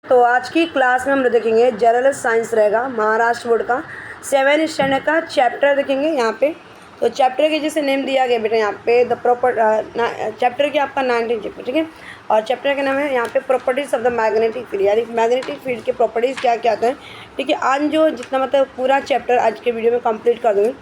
तो आज की क्लास में हम लोग देखेंगे जनरल साइंस रहेगा महाराष्ट्र बोर्ड का 7th स्टैंडर्ड का चैप्टर देखेंगे यहाँ पे। तो चैप्टर के जैसे नेम दिया गया बेटा यहाँ पे द प्रॉपर चैप्टर की आपका 19 चैप्टर, ठीक है। और चैप्टर का नाम है यहाँ पे properties of the magnetic field, यानी मैग्नेटिक फील्ड के प्रॉपर्टीज़ क्या क्या आते हैं, ठीक है। आज जो जितना मतलब पूरा चैप्टर आज के वीडियो में कंप्लीट कर दूँगी।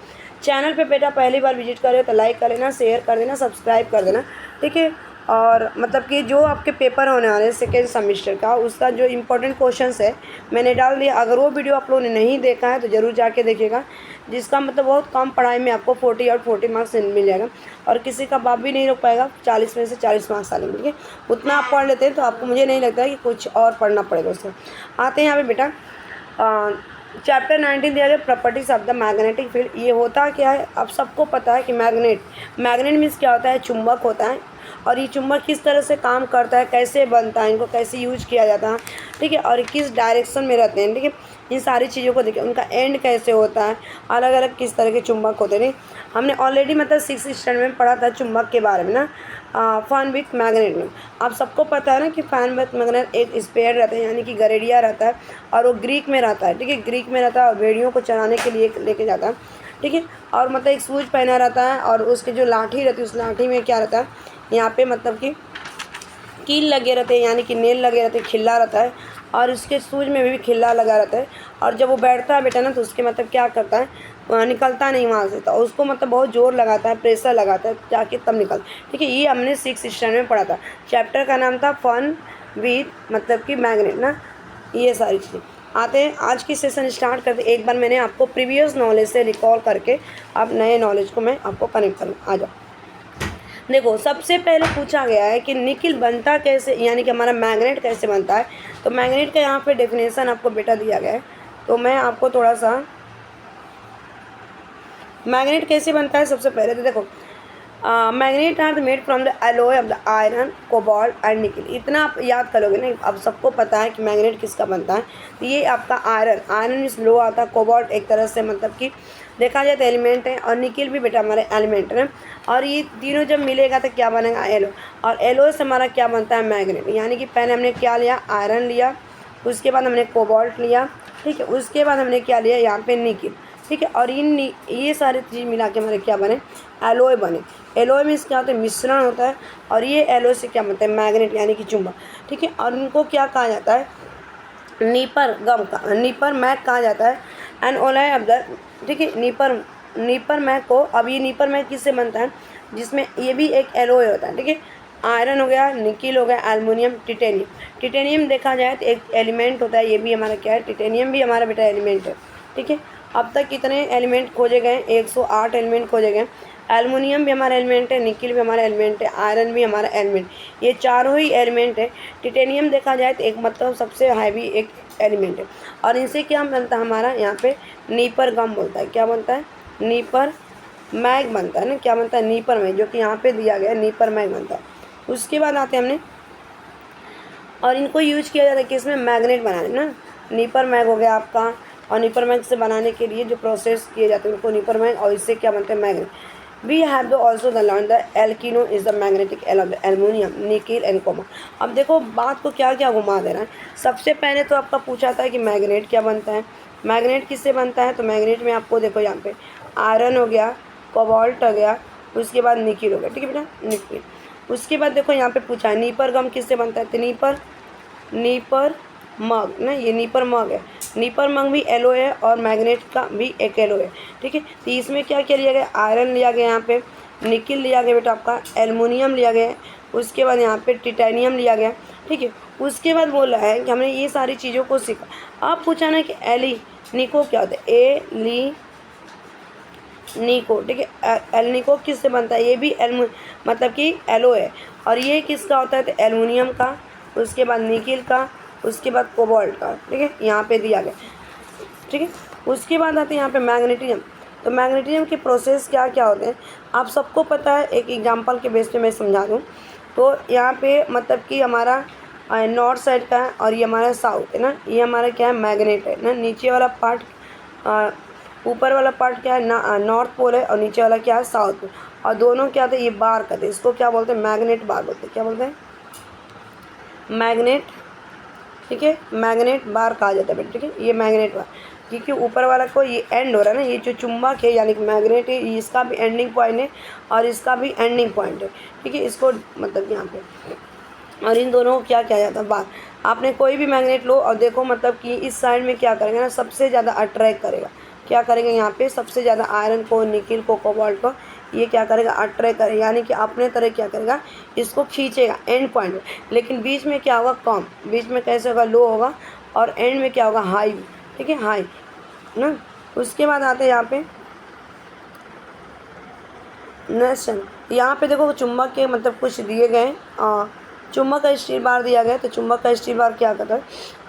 चैनल पे बेटा पहली बार विजिट कर रहे हो तो लाइक कर लेना, शेयर कर देना, सब्सक्राइब कर देना, ठीक है। और मतलब कि जो आपके पेपर होने वाले हैं सेकेंड सेमेस्टर का, उसका जो इम्पोर्टेंट क्वेश्चंस है मैंने डाल दिया। अगर वो वीडियो आप लोगों ने नहीं देखा है तो ज़रूर जाके देखिएगा, जिसका मतलब बहुत कम पढ़ाई में आपको 40 और 40 मार्क्स मिल जाएगा। और किसी का बाप भी नहीं रोक पाएगा, 40 में से 40 मार्क्स आ लेंगे, ठीक है। उतना आप पढ़ लेते हैं तो आपको मुझे नहीं लगता है कि कुछ और पढ़ना पड़ेगा उससे। आते हैं यहाँ पे बेटा चैप्टर 19 दिया गया properties of the magnetic field. ये होता क्या है, अब सबको पता है कि मैग्नेट मीन्स क्या होता है, चुंबक होता है। और ये चुंबक किस तरह से काम करता है, कैसे बनता है, इनको कैसे यूज किया जाता है, ठीक है। और किस डायरेक्शन में रहते हैं, ठीक है। इन सारी चीज़ों को देखिए, उनका एंड कैसे होता है, अलग अलग किस तरह के चुंबक होते हैं। हमने ऑलरेडी मतलब 6th स्टैंडर्ड में पढ़ा था चुंबक के बारे में ना, फैन विथ मैग्नेट में। आप सबको पता है ना कि फैन विथ मैग्नेट एक स्पेयर रहता है, यानी कि गरेडिया रहता है, और वो ग्रीक में रहता है, ठीक है। ग्रीक में रहता है और भेड़ियों को चराने के लिए लेके जाता है, ठीक है। और मतलब एक शूज पहना रहता है, और उसके जो लाठी रहती है उस लाठी में क्या रहता है, यहाँ पे मतलब कि कील लगे रहते हैं, यानी कि नेल लगे रहते हैं, खिल्ला रहता है। और उसके सूज में भी खिल्ला लगा रहता है। और जब वो बैठता है बेटा ना तो उसके मतलब क्या करता है, निकलता नहीं वहाँ से, तो उसको मतलब बहुत ज़ोर लगाता है, प्रेशर लगाता है जाके तब निकल, ठीक है। ये हमने 6th स्टैंडर्ड में पढ़ा था। चैप्टर का नाम था फन विथ मतलब कि मैग्नेट ना, ये सारी चीज़ें। आते हैं आज की सेशन स्टार्ट करते। एक बार मैंने आपको प्रीवियस नॉलेज से रिकॉल करके आप नए नॉलेज को मैं आपको कनेक्ट करूँ। आ जाओ, देखो सबसे पहले पूछा गया है कि निकिल बनता कैसे, यानी कि हमारा मैग्नेट कैसे बनता है। तो मैग्नेट का यहाँ पे डेफिनेशन आपको बेटा दिया गया है, तो मैं आपको थोड़ा सा मैग्नेट कैसे बनता है सबसे पहले तो देखो, magnet are made from the alloy of the iron, cobalt and nickel. इतना आप याद करोगे ना, अब सबको पता है कि मैग्नेट किसका बनता है। तो ये आपका आयरन इस लो आता है, कोबाल्ट एक तरह से मतलब कि देखा जाए तो एलिमेंट है, और निकिल भी बेटा हमारे एलिमेंट है। और ये तीनों जब मिलेगा तो क्या बनेगा, एलो। और एलो से हमारा क्या बनता है, मैग्नेट। यानी कि पहले हमने क्या लिया, आयरन लिया, उसके बाद हमने कोबाल्ट लिया, ठीक है। उसके बाद हमने क्या लिया, यहाँ पे निकिल, ठीक है। और ये सारी चीज़ मिला के हमारे क्या बने, एलोय बने। एलोय मीन्स क्या होता है, मिश्रण होता है। और ये एलोय से क्या बनता है, मैग्नेट यानी कि चुंबक, ठीक है। और इनको क्या कहा जाता है, नीपर मैग कहा जाता है। एंड ओलाय ऑफ द, ठीक है। नीपर मैग को, अब ये नीपर मैग किससे बनता है, जिसमें ये भी एक एलोय होता है, ठीक है। आयरन हो गया, निकिल हो गया, एल्युमिनियम, टिटेनियम देखा जाए तो एक एलिमेंट होता है, ये भी हमारा क्या है, टिटेनियम भी हमारा बेटा एलिमेंट है, ठीक है। अब तक कितने एलिमेंट खोजे गए, 108 एलिमेंट खोजे गए। एल्युमिनियम भी हमारा एलिमेंट है, निकिल भी हमारा एलिमेंट है, आयरन भी हमारा एलिमेंट, ये चारों ही एलिमेंट है। टिटेनियम देखा जाए तो एक मतलब सबसे हैवी एक एलिमेंट है। और इनसे क्या बनता है हमारा, यहाँ पे नीपर गम बोलता है, क्या बनता है, नीपर मैग बनता है ना, क्या बनता है, नीपर मैग, जो कि यहाँ पे दिया गया नीपर मैग बनता है। उसके बाद आते हैं हमने, और इनको यूज किया जाता है कि इसमें मैग्नेट बनाने ना, नीपर मैग हो गया आपका। और नीपर मैग से बनाने के लिए जो प्रोसेस किए जाते हैं उनको नीपर मैग, और इससे क्या बनते हैं, magnet. We have the also the learn the एल्किनो is the magnetic L the aluminium, nickel and cobalt. अब देखो बात को क्या क्या घुमा दे रहा है। सबसे पहले तो आपका पूछा था कि मैग्नेट क्या बनता है, मैग्नेट किससे बनता है। तो मैग्नेट में आपको देखो यहाँ पे आयरन हो गया, कोबाल्ट हो गया, उसके बाद निकिल हो गया, ठीक है बेटा, निकिल। उसके बाद देखो यहाँ पे पूछा है नीपर गम किससे बनता है, तो नीपर मग ना, ये नीपर मग है। नीपर मग भी एलोय है, और मैग्नेट का भी एक एलोय है, ठीक है। तो इसमें क्या क्या लिया गया, आयरन लिया गया, यहाँ पे निकिल लिया गया बेटा आपका, एल्युमिनियम लिया गया, उसके बाद यहाँ पे टिटेनियम लिया गया, ठीक है। उसके बाद बोला है कि हमने ये सारी चीज़ों को सीखा। आप पूछा ना कि एली निको क्या होता है, निको, ठीक है। एलनिको किससे बनता है, ये भी मतलब कि एलोय है। और ये किसका होता है, तो एल्युमिनियम का, उसके बाद निकिल का, उसके बाद कोबाल्ट का, ठीक है, यहाँ पे दिया गया, ठीक है। उसके बाद आते हैं यहाँ पे मैग्नेटिज्म। तो मैग्नेटिज्म के प्रोसेस क्या क्या होते हैं आप सबको पता है, एक एग्जांपल के बेस पे मैं समझा दूँ। तो यहाँ पे मतलब कि हमारा नॉर्थ साइड का है, और ये हमारा साउथ है ना, ये हमारा क्या है, मैग्नेट है ना। नीचे वाला पार्ट, ऊपर वाला पार्ट क्या है ना, नॉर्थ पोल है, और नीचे वाला क्या है, साउथ पोल। और दोनों क्या होते हैं, ये बार करते हैं, इसको क्या बोलते हैं, मैग्नेट बार बोलते हैं, क्या बोलते हैं, मैग्नेट ठीक है, मैग्नेट बार कहा जाता है बेटा। ठीक है, ये मैग्नेट बार, क्योंकि ऊपर वाला को ये एंड हो रहा है ना, ये जो चुंबक है यानी कि मैग्नेट है, इसका भी एंडिंग पॉइंट है और इसका भी एंडिंग पॉइंट है। ठीक है, इसको मतलब यहाँ पे, और इन दोनों को क्या किया जाता है बार। आपने कोई भी मैग्नेट लो और देखो मतलब कि इस साइड में क्या करेंगे ना, सबसे ज़्यादा अट्रैक्ट करेगा। क्या करेंगे यहाँ पे, सबसे ज़्यादा आयरन को, निकिल को, कोबाल्ट को, ये क्या करेगा, अट्रैक्ट करेगा, यानी कि अपने तरह क्या करेगा, इसको खींचेगा एंड पॉइंट में। लेकिन बीच में क्या होगा, कम, बीच में कैसे होगा, लो होगा, और एंड में क्या होगा, हाई। ठीक है, हाई ना। उसके बाद आते हैं यहाँ पे नेक्स्ट, यहाँ पे देखो चुंबक के मतलब कुछ दिए गए, चुंबक का स्टील बार दिया गया। तो चुंबक का स्टील बार क्या करता है,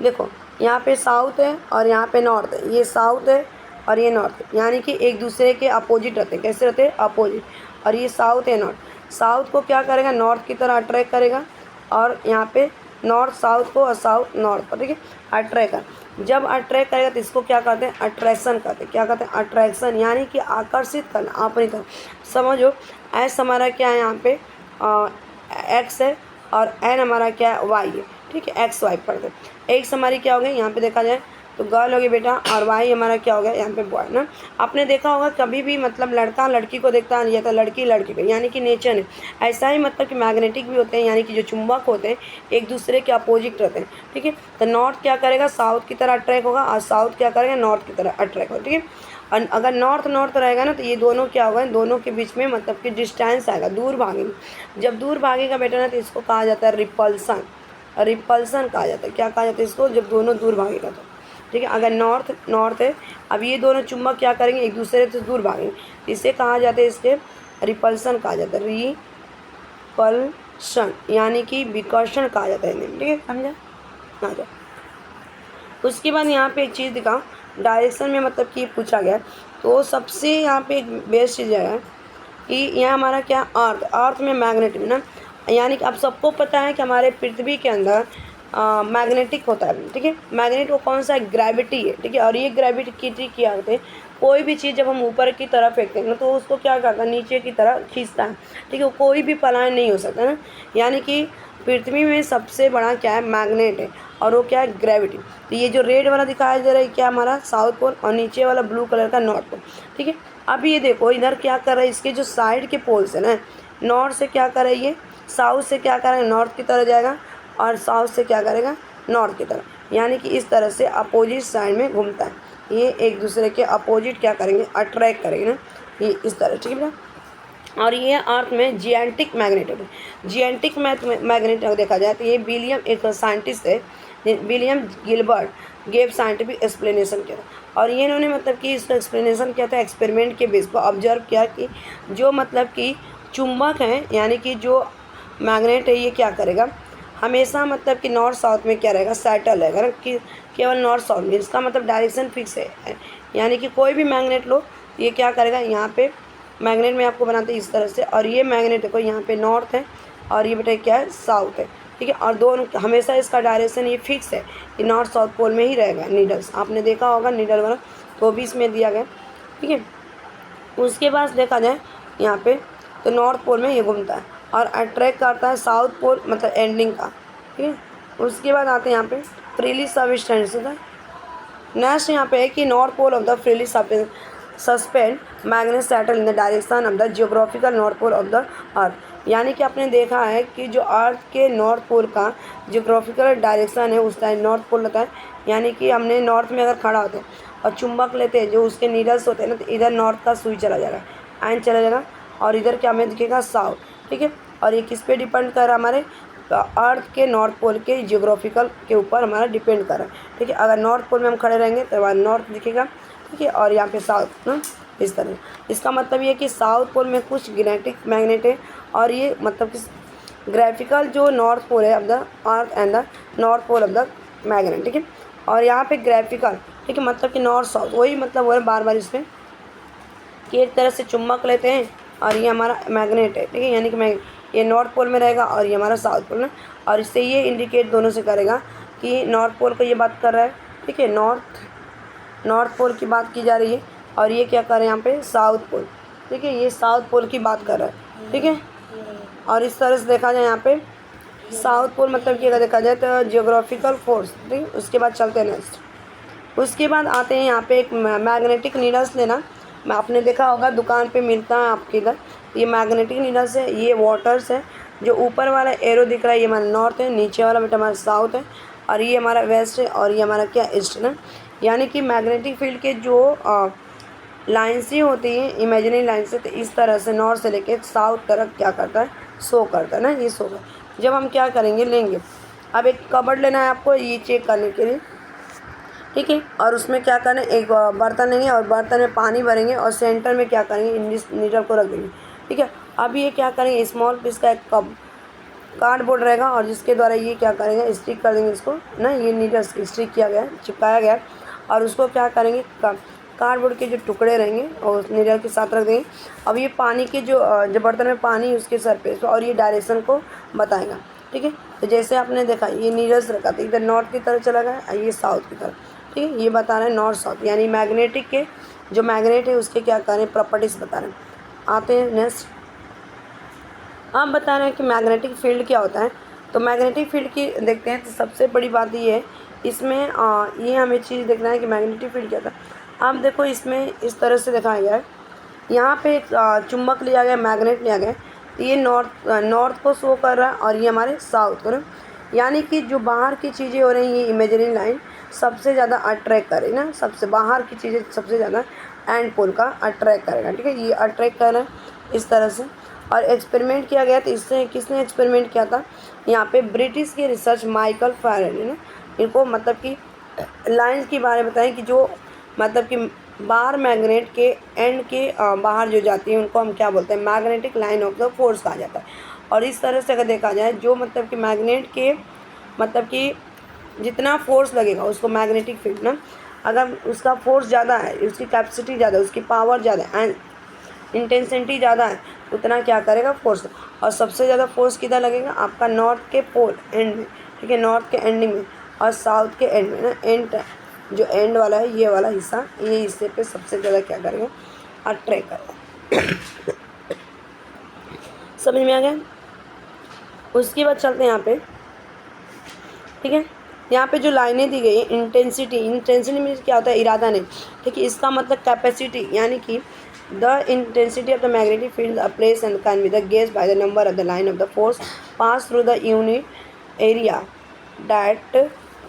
देखो यहाँ पे साउथ है और यहाँ पे नॉर्थ है, ये साउथ है और ये नॉर्थ है, यानी कि एक दूसरे के अपोजिट रहते हैं। कैसे रहते हैं, अपोजिट। और ये साउथ है नॉर्थ, साउथ को क्या करेगा, नॉर्थ की तरह अट्रैक्ट करेगा, और यहाँ पे नॉर्थ साउथ को और साउथ नॉर्थ को। ठीक है, अट्रैक्ट कर, जब अट्रैक्ट करेगा तो इसको क्या करते हैं, अट्रैक्शन करते हैं। क्या कहते हैं, अट्रैक्शन, यानी कि आकर्षित करना, अपनी तरफ। समझो, एस हमारा क्या है, यहाँ पे एक्स है और एन हमारा क्या है, वाई है। ठीक है, एक्स वाई पढ़ते हैं। एक्स हमारी क्या हो गई, यहाँ पे देखा जाए तो गर्ल होगी बेटा, और वाई हमारा क्या हो गया, यहाँ पे बॉय ना। आपने देखा होगा कभी भी मतलब लड़का लड़की को देखता है या तो लड़की लड़की को, यानी कि नेचर है। ऐसा ही मतलब कि मैग्नेटिक भी होते हैं, यानी कि जो चुंबक होते हैं एक दूसरे के अपोजिट रहते हैं। ठीक है, तो नॉर्थ क्या करेगा, साउथ की तरह अट्रैक्ट होगा, और साउथ क्या करेगा, नॉर्थ की तरह अट्रैक्ट होगा। ठीक है, और अगर नॉर्थ नॉर्थ रहेगा ना, तो ये दोनों क्या होगा, दोनों के बीच में मतलब कि डिस्टेंस आएगा, दूर भागेंगे। जब दूर भागेगा बेटा ना, तो इसको कहा जाता है रिपल्सन, रिपल्सन कहा जाता है। क्या कहा जाता है इसको, जब दोनों दूर भागेगा तो। ठीक है, अगर नॉर्थ नॉर्थ है, अब ये दोनों चुंबक क्या करेंगे, एक दूसरे से दूर भागेंगे, इसे कहा जाता है, इसके रिपल्सन कहा जाता है, रिपल्सन, यानी कि विकर्षण कहा जाता है। ठीक है, समझा, आ जाओ। उसके बाद यहाँ पे एक चीज़ दिखाओ, डायरेक्शन में मतलब कि पूछा गया, तो सबसे यहाँ पे एक बेस्ट चीज़ है कि यहाँ हमारा क्या, अर्थ, अर्थ में मैग्नेट में ना, यानी कि आप सबको पता है कि हमारे पृथ्वी के अंदर मैग्नेटिक होता है। ठीक है, मैग्नेट वो कौन सा है, ग्रेविटी है। ठीक है, और ये ग्रेविटी की क्या होते हैं, कोई भी चीज़ जब हम ऊपर की तरफ फेंकते हैं ना, तो उसको क्या करता है, नीचे की तरफ खींचता है। ठीक है, कोई भी पलायन नहीं हो सकता ना, यानी कि पृथ्वी में सबसे बड़ा क्या है, मैग्नेट है, और वो क्या है, ग्रेविटी। तो ये जो रेड वाला दिखाया जा रहा है क्या, हमारा साउथ पोल, और नीचे वाला ब्लू कलर का नॉर्थ पोल। ठीक है, अब ये देखो इधर क्या कर रहा है, इसके जो साइड के पोल्स है ना, नॉर्थ से क्या कर रहा है, ये साउथ से क्या करेगा, नॉर्थ की तरह जाएगा, और साउथ से क्या करेगा, नॉर्थ की तरफ, यानी कि इस तरह से अपोजिट साइड में घूमता है। ये एक दूसरे के अपोजिट क्या करेंगे, अट्रैक्ट करेंगे ना, ये इस तरह। ठीक है ना, और ये अर्थ में जिएंटिक मैग्नेट है। जिएंटिक मैग्नेट अगर देखा जाए तो ये विलियम, एक साइंटिस्ट है, William Gilbert gave scientific explanation किया था, और ये इन्होंने मतलब कि इसका एक्सप्लेनेशन किया था एक्सपेरिमेंट के बेस पर। ऑब्जर्व किया कि जो मतलब कि चुंबक हैं, यानी कि जो मैग्नेट है, ये क्या करेगा, हमेशा मतलब कि नॉर्थ साउथ में क्या रहेगा, सेटल रहेगा ना, कि केवल नॉर्थ साउथ में, इसका मतलब डायरेक्शन फिक्स है। यानी कि कोई भी मैग्नेट लो, ये क्या करेगा, यहाँ पे मैग्नेट में आपको बनाते हैं इस तरह से, और ये मैग्नेट देखो यहाँ पे नॉर्थ है और ये बेटा क्या है, साउथ है। ठीक है, और दोनों हमेशा इसका डायरेक्शन ये फिक्स है, ये नॉर्थ साउथ पोल में ही रहेगा। नीडल्स आपने देखा होगा, नीडल वाला तो भी इसमें दिया गया। ठीक है, उसके बाद देखा जाए यहाँ पे तो नॉर्थ पोल में ये घूमता है और अट्रैक्ट करता है साउथ पोल, मतलब एंडिंग का। ठीक है, उसके बाद आते हैं यहाँ पे फ्रीली सबस्टेंस होता है। नेक्स्ट यहाँ पे है कि north pole of the freely suspend magnet settle in the direction of the geographical north pole of the earth, यानी कि आपने देखा है कि जो अर्थ के नॉर्थ पोल का जियोग्राफिकल डायरेक्शन है उस टाइम नॉर्थ पोल होता है। यानी कि हमने नॉर्थ में अगर खड़ा होते हैं और चुंबक लेते हैं, जो उसके नीडल्स होते हैं ना, तो इधर नॉर्थ का सुई चला जाएगा, एंड चला जाएगा, और इधर क्या हमें दिखेगा, साउथ। ठीक है, और ये किस पे डिपेंड कर रहा है, हमारे अर्थ के नॉर्थ पोल के जियोग्राफिकल के ऊपर हमारा डिपेंड कर रहा है। ठीक है, अगर नॉर्थ पोल में हम खड़े रहेंगे तो हमारा नॉर्थ दिखेगा। ठीक है, और यहाँ पे साउथ ना, इस तरह। इसका मतलब ये है कि साउथ पोल में कुछ ग्रेटिक मैग्नेट है, और ये मतलब कि ग्राफिकल जो नॉर्थ पोल है of the earth and the north pole of the magnet. ठीक है, और यहाँ पे ग्राफिकल, ठीक है, मतलब कि नॉर्थ साउथ, वही मतलब हो रहा है बार बार इसमें कि एक तरह से चुंबक लेते हैं और ये हमारा मैग्नेट है। ठीक है, यानी कि ये नॉर्थ पोल में रहेगा और ये हमारा साउथ पोल में, और इससे ये इंडिकेट दोनों से करेगा कि नॉर्थ पोल को ये बात कर रहा है। ठीक है, नॉर्थ पोल की बात की जा रही है, और ये क्या कर रहे हैं यहाँ पे, साउथ पोल। ठीक है, ये साउथ पोल की बात कर रहा है। ठीक है, और इस तरह से देखा जाए यहाँ पे साउथ पोल मतलब कि अगर देखा जाए तो जियोग्राफिकल फोर्स, ठीक। उसके बाद चलते हैं नेक्स्ट। उसके बाद आते हैं यहाँ पे एक मैग्नेटिक नीडल्स लेना। आपने देखा होगा दुकान पे मिलता है आपके इधर। ये मैग्नेटिक नीडल्स है, ये वाटर्स है। जो ऊपर वाला एरो दिख रहा है ये हमारा नॉर्थ है, नीचे वाला बेटा हमारा साउथ है, और ये हमारा वेस्ट है, और ये हमारा क्या ईस्ट है। यानी कि मैग्नेटिक फील्ड के जो लाइन्स ही होती हैं इमेजिनरी लाइन से, तो इस तरह से नॉर्थ से लेके साउथ तरफ क्या करता है, शो करता है ना, ये शो करता। जब हम क्या करेंगे, लेंगे अब एक कबर्ड लेना है आपको ये चेक करने के लिए, ठीक है। और उसमें क्या करें, एक बर्तन लेंगे और बर्तन में पानी भरेंगे और सेंटर में क्या करेंगे, इंग्लिश नीडल को रख देंगे, ठीक है। अब ये क्या करेंगे, स्मॉल पीस का एक कप कार्डबोर्ड रहेगा और जिसके द्वारा ये क्या करेंगे, स्टिक कर देंगे इसको ना, ये नीडल स्टिक किया गया है, चिपकाया गया है। और उसको क्या करेंगे, कार्डबोर्ड के जो टुकड़े रहेंगे और उस नीडल के साथ रख देंगे। अब ये पानी के जो बर्तन में पानी उसके सरफेस और ये डायरेक्शन को बताएगा, ठीक है। तो जैसे आपने देखा ये नीडल्स रखा था, इधर नॉर्थ की तरफ चला गया और ये साउथ की तरफ, ठीक है। ये बता रहे हैं नॉर्थ साउथ, यानी मैग्नेटिक के जो मैग्नेट है उसके क्या करें, प्रॉपर्टीज़ बता रहे हैं। आते हैं नेक्स्ट। आप बता रहे हैं कि मैग्नेटिक फील्ड क्या होता है। तो मैग्नेटिक फील्ड की देखते हैं तो सबसे बड़ी बात ये है, इसमें ये हमें चीज़ देखना है कि मैग्नेटिक फील्ड क्या था। आप देखो इसमें इस तरह से दिखाया गया है, यहाँ पे एक चुंबक लिया गया, मैग्नेट लिया गया, तो ये नॉर्थ को शो कर रहा है और ये हमारे साउथ को ना। यानी कि जो बाहर की चीज़ें हो रही हैं, ये इमेजिनरी लाइन सबसे ज़्यादा अट्रैक्ट करेगी ना, सबसे बाहर की चीज़ें सबसे ज़्यादा एंड पोल का अट्रैक्ट करेगा, ठीक है। ये अट्रैक्ट कर रहा है इस तरह से। और एक्सपेरिमेंट किया गया, तो इससे किसने एक्सपेरिमेंट किया था, यहाँ पे ब्रिटिश के रिसर्च माइकल फैराडे ने इनको मतलब कि लाइन्स के बारे में बताएं कि जो मतलब कि बाहर मैग्नेट के एंड के बाहर जो जाती है उनको हम क्या बोलते हैं, magnetic line of the force कहा जाता है। और इस तरह से अगर देखा जाए जो मतलब कि मैग्नेट के मतलब कि जितना फोर्स लगेगा उसको मैग्नेटिक फील्ड ना, अगर उसका फोर्स ज़्यादा है, उसकी कैपेसिटी ज़्यादा है, उसकी पावर ज़्यादा है एंड इंटेंसिटी ज़्यादा है, उतना क्या करेगा, फोर्स। और सबसे ज़्यादा फोर्स किधर लगेगा, आपका नॉर्थ के पोल एंड में, ठीक है, नॉर्थ के एंडिंग में और साउथ के एंड में ना। एंड जो एंड वाला है ये वाला हिस्सा, ये हिस्से पे सबसे ज़्यादा क्या करेगा, अट्रैक्ट करेगा। समझ में आ गया। उसके बाद चलते हैं यहाँ पे, ठीक है। यहाँ पे जो लाइनें दी गई है, इंटेंसिटी मीन्स क्या होता है, इरादा नहीं, ठीक है। इसका मतलब कैपेसिटी, यानी कि the intensity of the magnetic field a place and can be the gauge by the number of the line of the force pass through the unit area that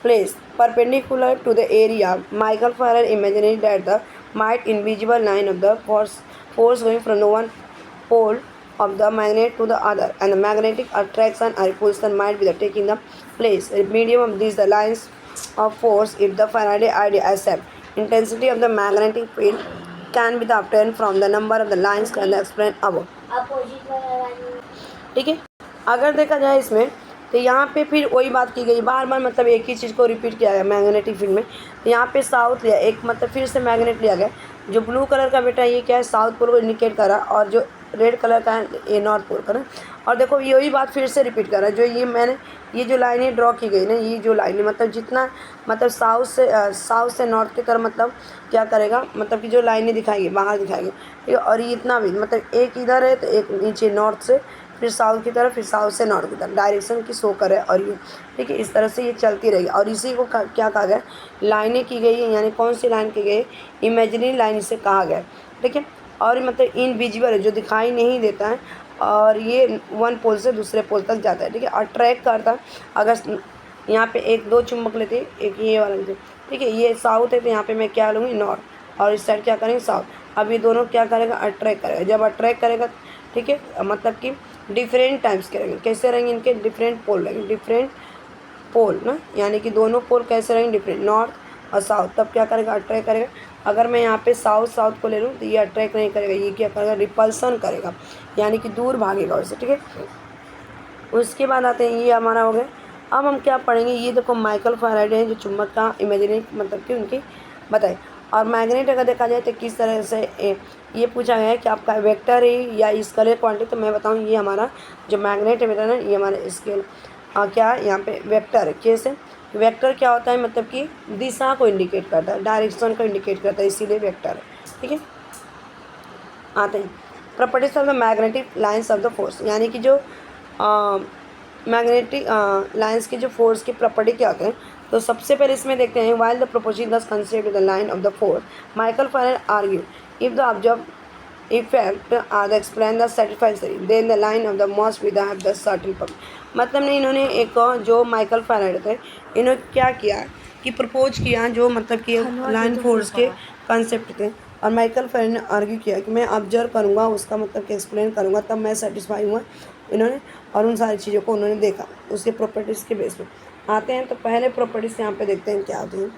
place perpendicular to the area. Michael Faraday imagined that the might invisible line of the force going from the one pole of the magnet to the other, and the magnetic attraction or repulsion might be the taking the place medium of these the lines of force. If the Faraday idea accept intensity of the magnetic field can be the obtained from the number of the lines can explain above, ठीक है। अगर देखा जाए इसमें तो यहाँ पे फिर वही बात की गई, बार बार मतलब एक ही चीज़ को रिपीट किया गया मैग्नेटिक फील्ड में। तो यहाँ पे साउथ लिया, एक मतलब फिर से मैग्नेट लिया गया। जो ब्लू कलर का बेटा ये क्या है, साउथ पोल को इंडिकेट कर रहा है, और जो रेड कलर का है ये नॉर्थ पोल का ना। और देखो यही बात फिर से रिपीट कर रहा है, जो ये मैंने ये जो लाइनें ड्रॉ की गई ना, ये जो लाइनें मतलब जितना मतलब साउथ से नॉर्थ की तरफ मतलब क्या करेगा, मतलब कि जो लाइनें दिखाएगी बाहर दिखाएगी, ठीक है। और ये इतना भी मतलब एक इधर है तो एक नीचे नॉर्थ से, फिर साउथ की तरफ, फिर साउथ से नॉर्थ की तरफ डायरेक्शन की शो करे, और ये ठीक है इस तरह से ये चलती रहेगी। और इसी को क्या कहा गया, लाइनें की गई है, यानी कौन सी लाइन की गई, इमेजिनरी लाइन इसे कहा गया, ठीक है। और मतलब इनविजिबल है, जो दिखाई नहीं देता है, और ये वन पोल से दूसरे पोल तक जाता है, ठीक है। और ट्रैक करता है, अगर यहाँ पे एक दो चुंबक लेते, एक ये वाला लेते, ठीक है। ये साउथ है तो यहाँ पे मैं क्या लूँगी, नॉर्थ, और इस साइड क्या करेंगे, साउथ। अब ये दोनों क्या करेगा, अट्रैक्ट करेगा। जब अट्रैक्ट करेगा, ठीक है, मतलब कि डिफरेंट टाइम्स के रहेंगे, कैसे रहेंगे, इनके डिफरेंट पोल रहेंगे, डिफरेंट पोल ना, यानी कि दोनों पोल कैसे रहेंगे, डिफरेंट, नॉर्थ और साउथ। तब क्या करेगा, अट्रैक्ट करेगा। अगर मैं यहाँ पे साउथ को ले लूँ तो ये अट्रैक्ट नहीं करेगा, ये क्या करेगा, रिपल्सन करेगा, यानी कि दूर भागेगा उससे, ठीक है। उसके बाद आते हैं, ये हमारा हो गया। अब हम क्या पढ़ेंगे, ये देखो माइकल फैराडे हैं जो चुंबक का इमेजिनरी मतलब कि उनकी बताए। और मैग्नेट अगर देखा जाए तो किस तरह से ये पूछा गया है कि आपका वेक्टर है या स्केलर क्वांटिटी। तो मैं बताऊँ, ये हमारा जो मैग्नेट है बेटा ना, ये हमारा स्केल क्या है, यहाँ पे वेक्टर है। कैसे, वेक्टर क्या होता है, मतलब कि दिशा को इंडिकेट करता है, डायरेक्शन को इंडिकेट करता है, इसीलिए वेक्टर है, ठीक है। आते हैं properties of the magnetic lines of the force, यानी कि जो मैग्नेटिक लाइन्स के जो फोर्स की प्रॉपर्टी क्या होते हैं, तो सबसे पहले इसमें देखते हैं while the proposing this concept the line of the force Michael Faraday argue if the observe effect are the explain the satisfactory then the line of the must with have the certain point. मतलब नहीं, इन्होंने एक जो Michael Faraday थे, इन्होंने क्या किया कि प्रपोज किया जो मतलब कि लाइन फोर्स के कंसेप्ट थे, और माइकल फेराडे ने आर्ग्यू किया कि मैं ऑब्जर्व करूँगा, उसका मतलब कि एक्सप्लेन करूँगा, तब मैं सेटिस्फाई हुआ इन्होंने, और उन सारी चीज़ों को उन्होंने देखा उसके प्रॉपर्टीज़ के बेस पे आते हैं। तो पहले प्रॉपर्टीज़ यहाँ पे देखते हैं क्या होती हैं।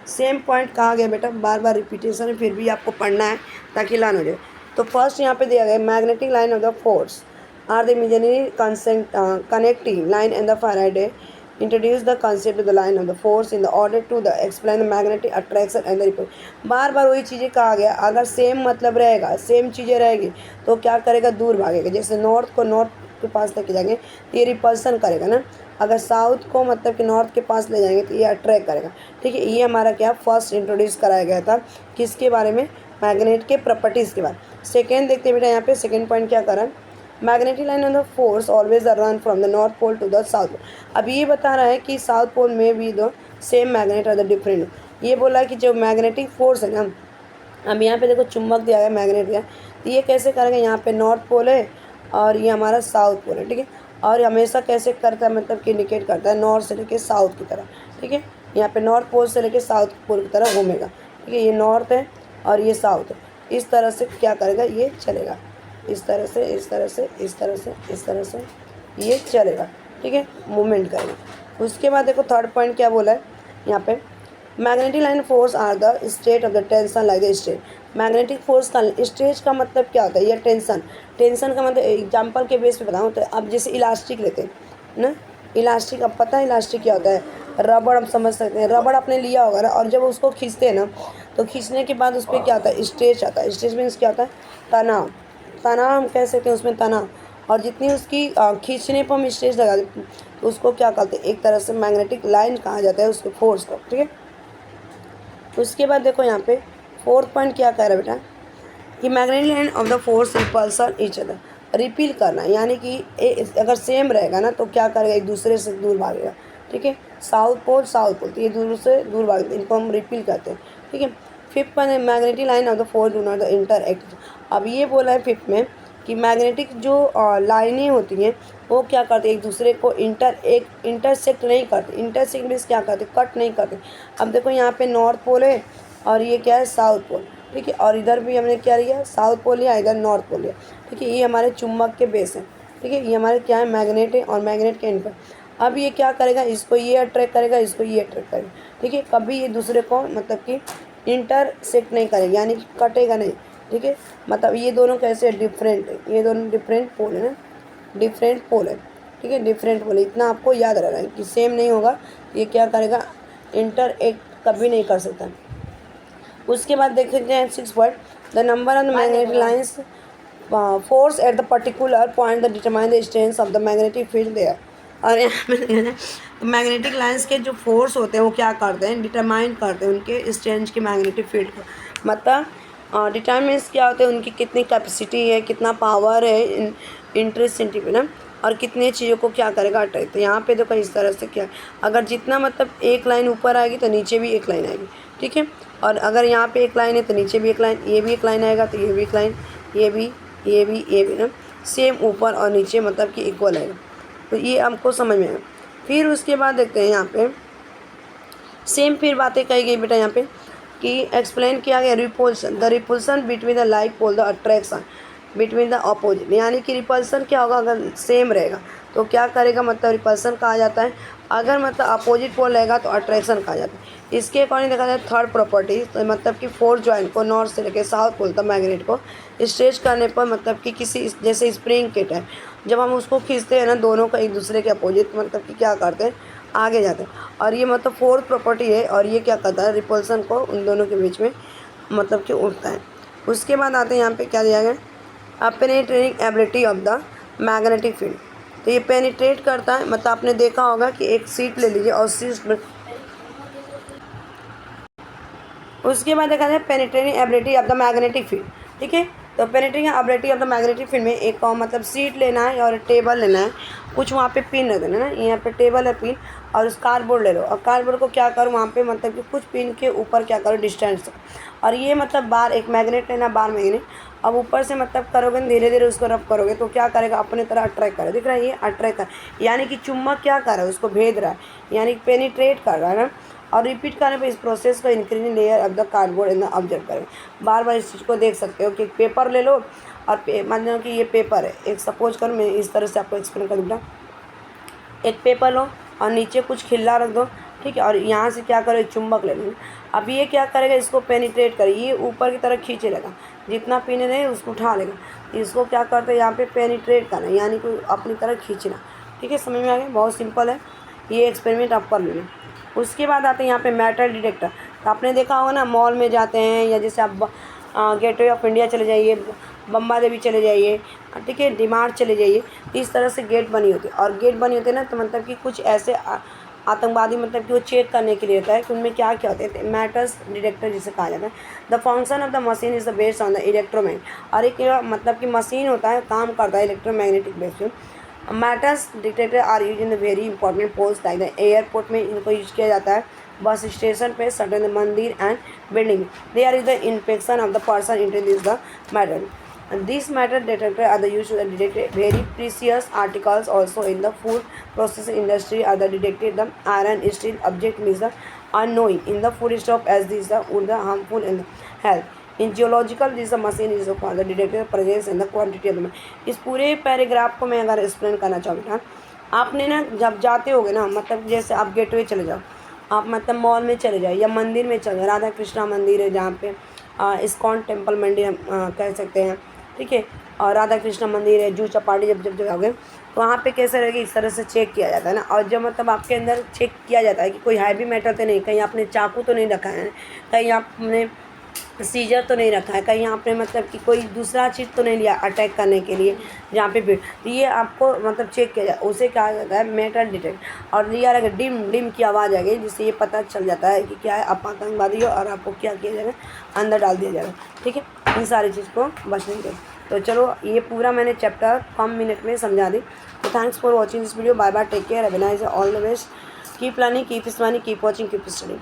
सेम पॉइंट कहा गया बेटा, बार बार रिपीटेशन है, फिर भी आपको पढ़ना है ताकि लर्न हो जाए। तो फर्स्ट यहाँ पे दिया गया magnetic line of the force are the imaginary connecting line and the Faraday introduce the concept of the line of the force in the order to the explain the magnetic attraction and the repulsion। बार बार वही चीज़ें कहा गया, अगर same मतलब रहेगा, same चीज़ें रहेगी तो क्या करेगा, दूर भागेगा। जैसे नॉर्थ को नॉर्थ के पास लेके जाएंगे तो ये रिपल्सन करेगा ना, अगर साउथ को मतलब कि नॉर्थ के पास ले जाएंगे तो ये अट्रैक्ट करेगा। ठीक है, ये हमारा क्या फर्स्ट इंट्रोड्यूस कराया गया था, किसके बारे में, मैग्नेट के प्रॉपर्टीज़ के बारे। सेकेंड देखते हैं बेटा, यहाँ पे सेकेंड पॉइंट क्या करा, magnetic line of the force always run from the north pole to the south pole. अब ये बता रहा है कि साउथ पोल में भी द सेम मैग्नेट और द डिफरेंट। ये बोला कि जो मैग्नेटिक फोर्स है ना, अब यहाँ पे देखो चुंबक दिया गया, मैग्नेट दिया, तो ये कैसे करेंगे, यहाँ पे नॉर्थ पोल है और ये हमारा साउथ पोल है। ठीक है, और हमेशा कैसे करता है, मतलब कि इंडिकेट करता है नॉर्थ से लेके साउथ की तरफ। ठीक है, यहाँ पे नॉर्थ पोल से लेके साउथ पोल की तरफ घूमेगा। ठीक है, ये नॉर्थ है और ये साउथ है, इस तरह से क्या करेगा, ये चलेगा, इस तरह से, इस तरह से, इस तरह से, इस तरह से ये चलेगा। ठीक है, मूवमेंट करेगा। उसके बाद देखो थर्ड पॉइंट क्या बोला है यहाँ पे, magnetic line force are the state of the tension like the state. Magnetic force का स्टेज का मतलब क्या होता है, ये टेंशन, टेंशन का मतलब एग्जाम्पल के बेस पे बताऊँ तो अब जैसे इलास्टिक लेते हैं ना, इलास्टिक, अब पता है इलास्टिक क्या होता है, रबड़, हम समझ सकते हैं, रबड़ आपने लिया होगा ना, और जब उसको खींचते हैं ना तो खींचने के बाद उस पर क्या आता है, स्ट्रेच आता है। स्ट्रेच मीन्स क्या होता है, तनाव, तनाव हम कह सकते हैं उसमें तनाव, और जितनी उसकी खींचने पर हम स्ट्रेच लगा देते हैं तो उसको क्या कहते हैं, एक तरह से मैग्नेटिक लाइन कहा जाता है उसके फोर्स को। ठीक है, उसके बाद देखो यहाँ पे फोर्थ पॉइंट क्या कह रहा है बेटा, कि magnetic line of the force repulsion each other, repeal करना, यानी कि अगर सेम रहेगा ना तो क्या करेगा, एक दूसरे से दूर भागेगा। ठीक है, साउथ पोल तो ये दूर से दूर भागते, इनको हम रिपील करते हैं। ठीक है, fifth point magnetic line of the force do not the interact. अब ये बोला है फिफ्थ में कि मैग्नेटिक जो लाइनें होती हैं वो क्या करते, एक दूसरे को इंटरसेक्ट नहीं करते। इंटरसेक्ट मीन्स क्या करते, कट नहीं करते। अब देखो यहाँ पे नॉर्थ पोल है और ये क्या है, साउथ पोल। ठीक है, और इधर भी हमने क्या लिया, साउथ पोल लिया, इधर नॉर्थ पोल लिया। ठीक है, ये हमारे चुंबक के बेस हैं। ठीक है, ये हमारे क्या है, मैग्नेट है, और मैग्नेट के एंड पर अब ये क्या करेगा, इसको ये अट्रैक्ट करेगा, इसको ये अट्रैक्ट करेगा। ठीक है, कभी ये दूसरे को मतलब कि इंटरसेक्ट नहीं करेगा, यानी कि कटेगा नहीं। ठीक है, मतलब ये दोनों कैसे डिफरेंट है, ये दोनों डिफरेंट पोल है ना, डिफरेंट पोल है। ठीक है, डिफरेंट पोल, इतना आपको याद रहना है कि सेम नहीं होगा, ये क्या करेगा, इंटरएक्ट कभी नहीं कर सकता। उसके बाद देखते हैं six point, the number of the magnetic lines force at the particular point the determine the strength of the magnetic field there. और यहाँ पे मैग्नेटिक लाइन्स के जो फोर्स होते हैं वो क्या करते हैं, डिटरमाइन करते हैं उनके स्ट्रेंथ की मैग्नेटिक फील्ड को। मतलब डिटरमिनेंट्स क्या होते हैं, उनकी कितनी कैपेसिटी है, कितना पावर है इंटरेस्ट सेंटीमीटर, और कितने चीज़ों को क्या करेगा, अट्रैक्ट। तो यहाँ पे देखो इस तरह से क्या, अगर जितना मतलब एक लाइन ऊपर आएगी तो नीचे भी एक लाइन आएगी। ठीक है, और अगर यहाँ पे एक लाइन है तो नीचे भी एक लाइन, ये भी एक लाइन आएगा तो ये भी एक लाइन, ये भी ना, सेम ऊपर और नीचे मतलब कि इक्वल आएगा। तो ये हमको समझ में आया। फिर उसके बाद देखते हैं यहाँ पे सेम फिर बातें कही गई बेटा यहाँ पे कि एक्सप्लेन किया गया repulsion, the repulsion between the like pole the attraction between the opposite, यानी कि रिपल्सन क्या होगा, अगर सेम रहेगा तो क्या करेगा, मतलब रिपल्सन कहा जाता है। अगर मतलब अपोजिट पोल रहेगा तो अट्रैक्शन कहा जाता है। इसके अकॉर्डिंग देखा जाए थर्ड प्रॉपर्टी, तो मतलब कि फोर्थ जॉइंट को नॉर्थ से लेकर साउथ पोल तक मैग्नेट को स्ट्रेच करने पर, मतलब कि किसी जैसे स्प्रिंग के टाइप जब हम उसको खींचते हैं ना, दोनों का एक दूसरे के अपोजिट मतलब कि क्या करते हैं, आगे जाते हैं। और ये मतलब फोर्थ प्रॉपर्टी है, और ये क्या करता है, रिपल्सन को उन दोनों के बीच में मतलब कि उठता है। उसके बाद आते हैं यहाँ पे क्या दिया गया, penetrating ability of the magnetic field. तो ये पेनिट्रेट करता है, मतलब आपने देखा होगा कि एक सीट ले लीजिए और सीट में, उसके बाद देखा जाए penetrating ability of the magnetic field. ठीक है, तो penetrating ability of the magnetic field में एक मतलब सीट लेना है और टेबल लेना है, कुछ वहाँ पे पिन रख देना ना, यहाँ पे टेबल है पिन, और उस कार्डबोर्ड ले लो और कार्डबोर्ड को क्या करो वहाँ पे मतलब कि कुछ पिन के ऊपर क्या करो डिस्टेंस, और ये मतलब बार एक मैग्नेट लेना, बार मैग्नेट, अब ऊपर से मतलब करोगे धीरे धीरे उसको रब करोगे तो क्या करेगा अपने तरह अट्रैक्ट करेगा, दिख रहा है ये अट्रैक्ट कर, यानी कि चुम्बक क्या कर रहा है उसको भेद रहा है, यानी कि पेनिट्रेट कर रहा है ना। और रिपीट करने पे इस प्रोसेस को increasing layer of the cardboard in the observe करें, बार बार इस चीज़ को देख सकते हो कि एक पेपर ले लो और मान लो कि ये पेपर है, एक सपोज कर मैं इस तरह से आपको एक्सप्लेन कर दूँगा, एक पेपर लो और नीचे कुछ खिल्ला रख दो, ठीक है, और यहाँ से क्या करो एक चुंबक ले लो, अब ये क्या करेगा इसको पेनिट्रेट करे, ये ऊपर की तरफ खींचे लेगा, जितना पीने रहे उसको उठा लेगा, इसको क्या करते हैं यहाँ पे पेनिट्रेट करना, यानी कि अपनी तरफ खींचना, ठीक है, समझ में आ गया, बहुत सिंपल है, ये एक्सपेरिमेंट आप कर लेना। उसके बाद आते हैं यहाँ पे मेटल डिटेक्टर, तो आपने देखा होगा ना मॉल में जाते हैं या जैसे आप गेटवे ऑफ इंडिया चले जाइए, बम्बा देवी चले जाइए, ठीक है, डीमार्ट चले जाइए, इस तरह से गेट बनी होती है, और गेट बनी होती है ना तो मतलब कि कुछ ऐसे आतंकवादी मतलब कि वो चेक करने के लिए होता है कि उनमें क्या क्या होते हैं, मैटर्स डिटेक्टर जिसे कहा जाता है। The function of the machine is the based on the electromagnet, और एक मतलब कि मशीन होता है काम करता है इलेक्ट्रोमैग्नेटिक बेस पे। Matters detector are use in the very important post like the airport में इनको यूज किया जाता है, बस स्टेशन पे, certain mandir and building, there is the inspection of the person introduce the matter. These metal detectors are the used to detect very precious articles. Also in the food processing industry are the detected the iron, steel object means the unknowing in the food stuff as these the would the harmful in health. In geological this the machine is called the detector presence and the quantity of the इस पूरे paragraph को मैं अगर explain करना चाहूँ बेटा, आपने ना जब जाते होगे ना मतलब जैसे आप गेटवे चले जाओ, आप मतलब मॉल में चले जाओ या मंदिर में चले जाओ, राधा कृष्णा मंदिर है जहाँ पे इस्कॉन टेम्पल मंदिर कह सकते हैं, ठीक है, और राधा कृष्णा मंदिर है, जूह चौपाटी जब जब जाओगे तो वहाँ पे कैसे रहेगी इस तरह से चेक किया जाता है ना, और जब मतलब आपके अंदर चेक किया जाता है कि कोई हैवी मेटल तो नहीं, कहीं आपने चाकू तो नहीं रखा है, कहीं आपने सीजर तो नहीं रखा है, कहीं आपने मतलब कि कोई दूसरा चीज़ तो नहीं लिया अटैक करने के लिए जहाँ पे भीड़, तो ये आपको मतलब चेक किया जाए, उसे कहा जाता है मेटल डिटेक्ट, और लिया रहेगा डिम डिम की आवाज़ आ गई जिससे ये पता चल जाता है कि क्या है आप आतंकवादी हो और आपको क्या किया जाएगा अंदर डाल दिया जाएगा, ठीक है, इन सारी चीज़ को बचने के। तो चलो ये पूरा मैंने चैप्टर कम मिनट में समझा दी। तो thanks for watching this video, bye bye, take care, have a nice day, all the best, keep learning, keep smiling, keep watching, keep studying.